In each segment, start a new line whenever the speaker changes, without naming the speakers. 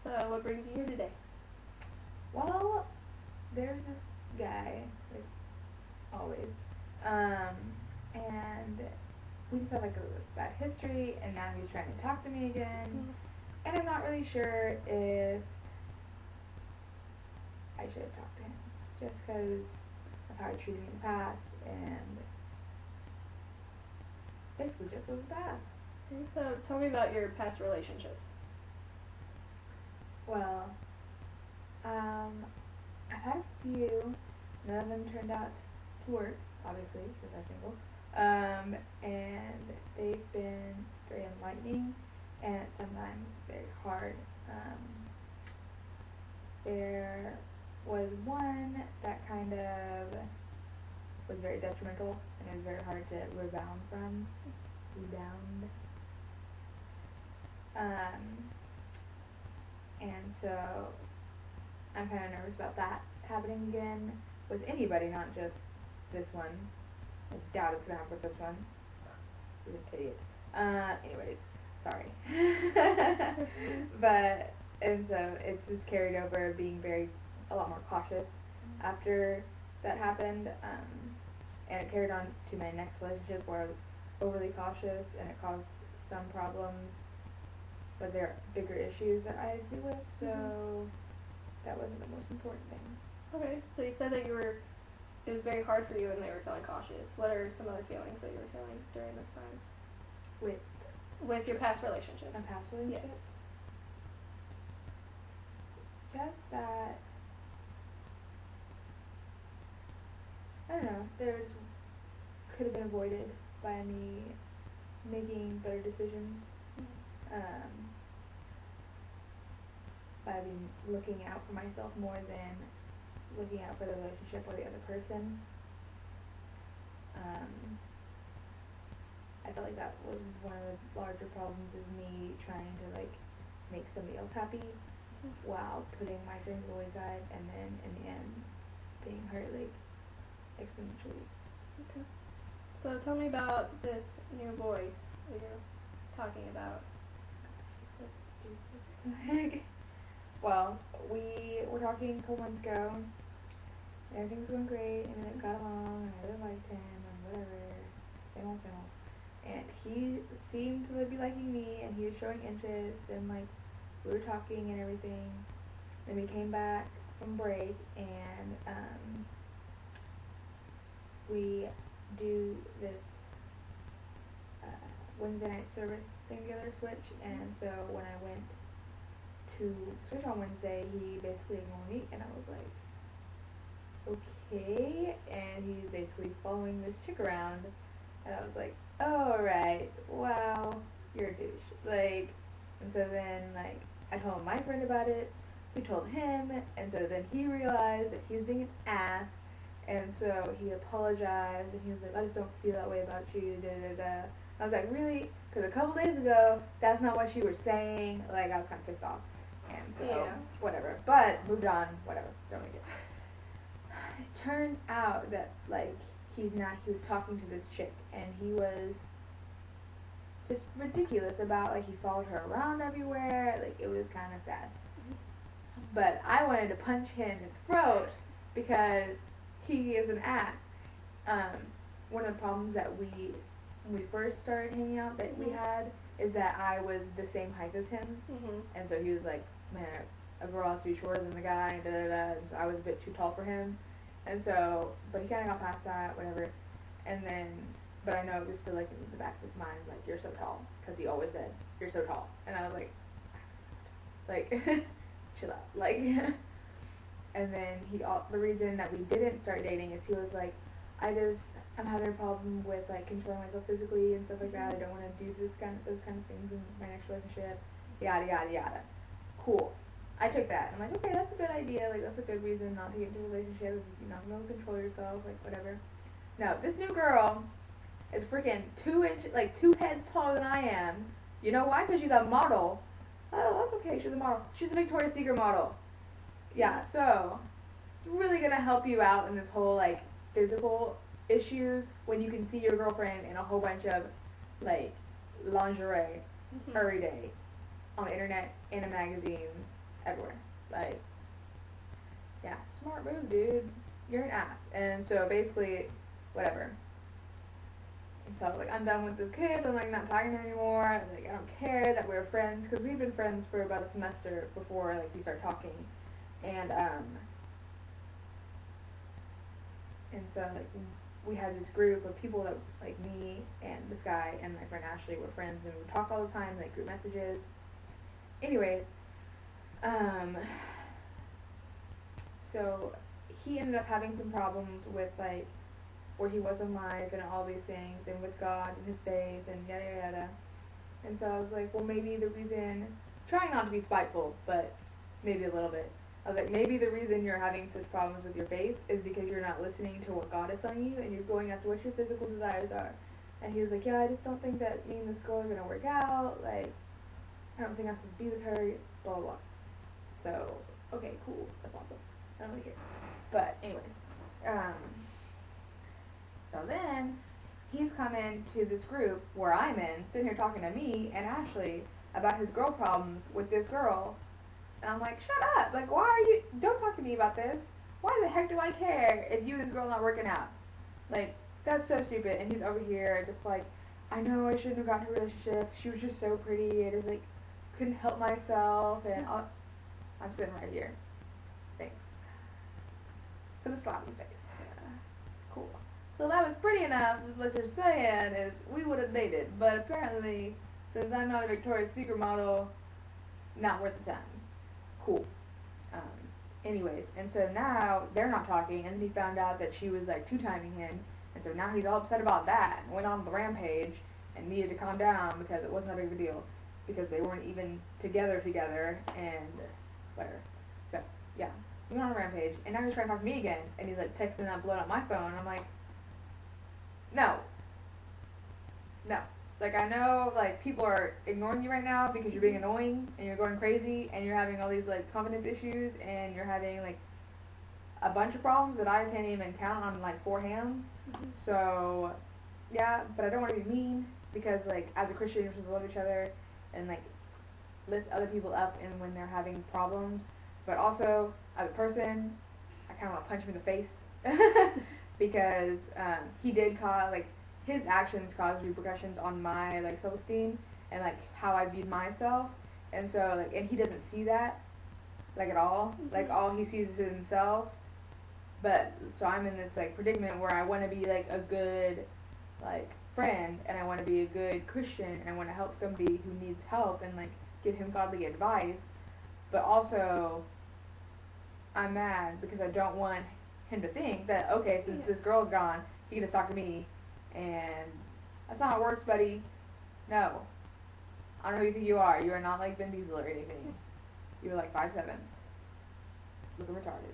So what brings you here today?
Well, there's this guy, like always, um, and we just had like a bad history, and now he's trying to talk to me again, and I'm not really sure if I should have talked to him, just because of how he treated me in the past, and basically just was the past.
Okay, so tell me about your past relationships.
Well, I've had a few. None of them turned out to work, obviously, because I'm single. And they've been very enlightening and sometimes very hard. There was one that kind of was very detrimental and it was very hard to rebound from. Rebound. And so I'm kind of nervous about that happening again with anybody, not just this one. I doubt it's gonna happen with this one. He's an idiot. Anyways, sorry. But, and so it's just carried over being a lot more cautious after that happened. And it carried on to my next relationship where I was overly cautious and it caused some problems, but there are bigger issues that I had to deal with, so that wasn't the most important thing.
Okay, so you said that it was very hard for you and they were feeling cautious. What are some other feelings that you were feeling during this time? With your past relationships?
My past relationships? Yes. Just that, I don't know, could have been avoided by me making better decisions, by me looking out for myself more than looking out for the relationship or the other person. I felt like that was one of the larger problems, is me trying to like make somebody else happy while putting my feelings to the wayside, and then in the end being hurt like exponentially.
Okay. So tell me about this new boy that you're talking about.
So stupid. Well, we were talking a couple months ago. Everything was going great, and it got along, and I really liked him, and whatever, same old, same old. And he seemed to be liking me, and he was showing interest, and like, we were talking and everything. Then we came back from break, and we do this Wednesday night service thing together, switch, and so when I went to switch on Wednesday, he basically ignored me, and I was like, okay, and he's basically following this chick around, and I was like, oh, right, wow, you're a douche, like, and so then, like, I told my friend about it, we told him, and so then he realized that he was being an ass, and so he apologized, and he was like, I just don't feel that way about you, da-da-da. I was like, really? Because a couple days ago, that's not what you were saying, like, I was kind of pissed off, and so, whatever, but, moved on, whatever, don't make it. It turned out that, like, he was talking to this chick, and he was just ridiculous about, like, he followed her around everywhere, like, it was kind of sad. But I wanted to punch him in the throat, because he is an ass. One of the problems that when we first started hanging out that we had, is that I was the same height as him, and so he was like, man, a girl has to be shorter than the guy, da da da, so I was a bit too tall for him. And so, but he kind of got past that, whatever, and then, but I know it was still like in the back of his mind, like, you're so tall, because he always said, you're so tall, and I was like, chill out, like, and then the reason that we didn't start dating is he was like, I'm having a problem with, like, controlling myself physically and stuff like that, I don't want to do those kind of things in my next relationship, yada, yada, yada. Cool. I took that, and I'm like, okay, that's a good idea, like, that's a good reason not to get into a relationship, if you're not going to control yourself, like, whatever. No, this new girl is freaking 2 heads taller than I am. You know why? Because she's a model. Oh, that's okay, she's a model. She's a Victoria's Secret model. Yeah, so, it's really going to help you out in this whole, like, physical issues when you can see your girlfriend in a whole bunch of, like, lingerie every day on the internet and in magazines everywhere. Like, yeah, smart move, dude. You're an ass. And so basically, whatever. And so I was like, I'm done with this kid. I'm like not talking to him anymore. Like I don't care that we're friends because we've been friends for about a semester before like we started talking. And so like we had this group of people that like me and this guy and my friend Ashley were friends and we would talk all the time, like group messages. Anyways, so he ended up having some problems with like where he was in life and all these things and with God and his faith and yada yada yada. And so I was like, well maybe the reason, trying not to be spiteful, but maybe a little bit. I was like, maybe the reason you're having such problems with your faith is because you're not listening to what God is telling you and you're going after what your physical desires are. And he was like, yeah, I just don't think that me and this girl are going to work out. Like, I don't think I'm supposed to be with her, blah, blah, blah. So, okay, cool. That's awesome. I don't really care. But, anyways. So then, he's coming to this group where I'm in, sitting here talking to me and Ashley about his girl problems with this girl. And I'm like, shut up. Like, why are you, don't talk to me about this. Why the heck do I care if you and this girl not working out? Like, that's so stupid. And he's over here just like, I know I shouldn't have gotten her relationship. She was just so pretty. And like, couldn't help myself. And I'm sitting right here. Thanks. For the sloppy face. Cool. So that was pretty enough, is what they're saying, is we would have dated. But apparently, since I'm not a Victoria's Secret model, not worth the time. Cool. Anyways, and so now they're not talking, and then he found out that she was like two-timing him, and so now he's all upset about that, and went on the rampage, and needed to calm down because it wasn't that big of a deal, because they weren't even together, and whatever. So, yeah, he went on a rampage, and now he's trying to talk to me again, and he's like texting that blood on my phone, and I'm like, no. Like, I know, like, people are ignoring you right now because you're being annoying, and you're going crazy, and you're having all these, like, confidence issues, and you're having, like, a bunch of problems that I can't even count on, like, 4 hands.
Mm-hmm.
So, yeah, but I don't want to be mean, because, like, as a Christian, you're supposed to love each other, and, like, lift other people up and when they're having problems. But also, as a person, I kind of want to punch him in the face, because he did cause, like, his actions caused repercussions on my, like, self-esteem and, like, how I viewed myself. And so, like, and he doesn't see that, like, at all.
Mm-hmm.
Like, all he sees is himself. But, so I'm in this, like, predicament where I want to be, like, a good, like, friend, and I want to be a good Christian, and I want to help somebody who needs help and, like, give him godly advice. But also, I'm mad because I don't want him to think that, okay, since this girl's gone, he can just talk to me. And that's not how it works, buddy. No. I don't know who you think you are. You are not like Vin Diesel or anything. You're like 5'7". Looking retarded.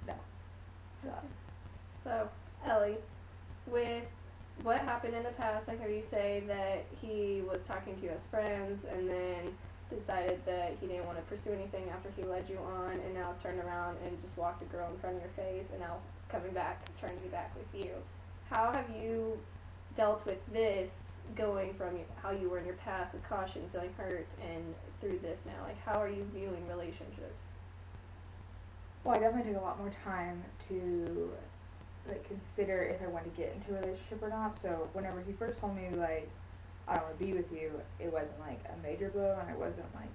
No.
So, Ellie, with what happened in the past, I heard you say that he was talking to you as friends and then decided that he didn't want to pursue anything after he led you on, and now has turned around and just walked a girl in front of your face, and now is coming back, trying to be back with you. How have you dealt with this, going from how you were in your past with caution, feeling hurt, and through this now? Like, how are you viewing relationships?
Well, I definitely took a lot more time to, like, consider if I wanted to get into a relationship or not. So whenever he first told me, like, I don't want to be with you, it wasn't, like, a major blow, and I wasn't, like,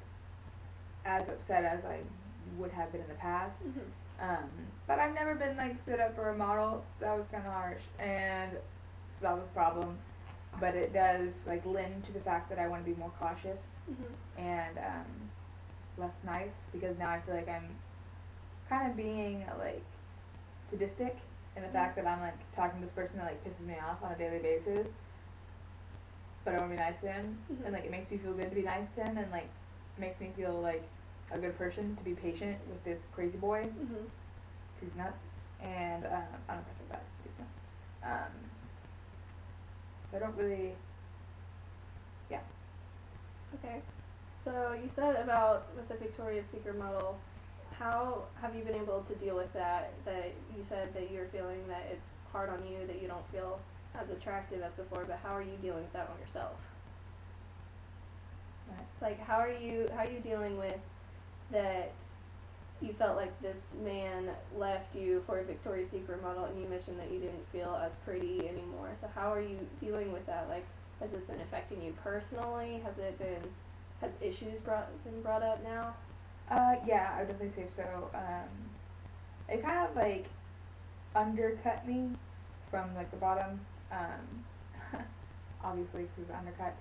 as upset as I would have been in the past.
Mm-hmm.
But I've never been, like, stood up for a model. That was kind of harsh, and so that was a problem. But it does, like, lend to the fact that I want to be more cautious
Mm-hmm.
and less nice, because now I feel like I'm kind of being, like, sadistic in the fact that I'm, like, talking to this person that, like, pisses me off on a daily basis, but I want to be nice to him,
Mm-hmm.
and, like, it makes me feel good to be nice to him, and, like, makes me feel like a good person to be patient with this crazy boy.
Mm-hmm.
He's nuts, and I don't know if I said that. He's nuts. So I don't really, yeah.
Okay. So you said about with the Victoria's Secret model, how have you been able to deal with that? That you said that you're feeling that it's hard on you, that you don't feel as attractive as before, but how are you dealing with that on yourself?
Right.
Like, how are you dealing with that you felt like this man left you for a Victoria's Secret model, and you mentioned that you didn't feel as pretty anymore. So how are you dealing with that? Like, has this been affecting you personally? Has issues been brought up now?
Yeah, I would definitely say so. It kind of like undercut me from like the bottom. Obviously, because it was undercut.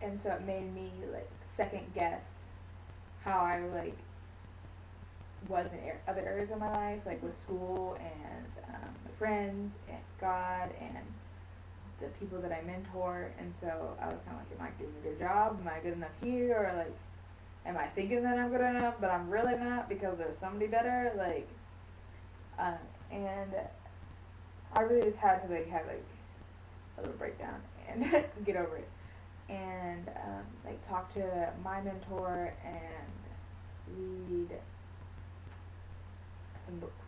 And so it made me like second guess how I like was in other areas of my life, like with school and my friends and God and the people that I mentor. And so I was kind of like, am I doing a good job? Am I good enough here? Or like, am I thinking that I'm good enough, but I'm really not because there's somebody better? Like, and I really just had to like have like a little breakdown and get over it. And like talk to my mentor and read some books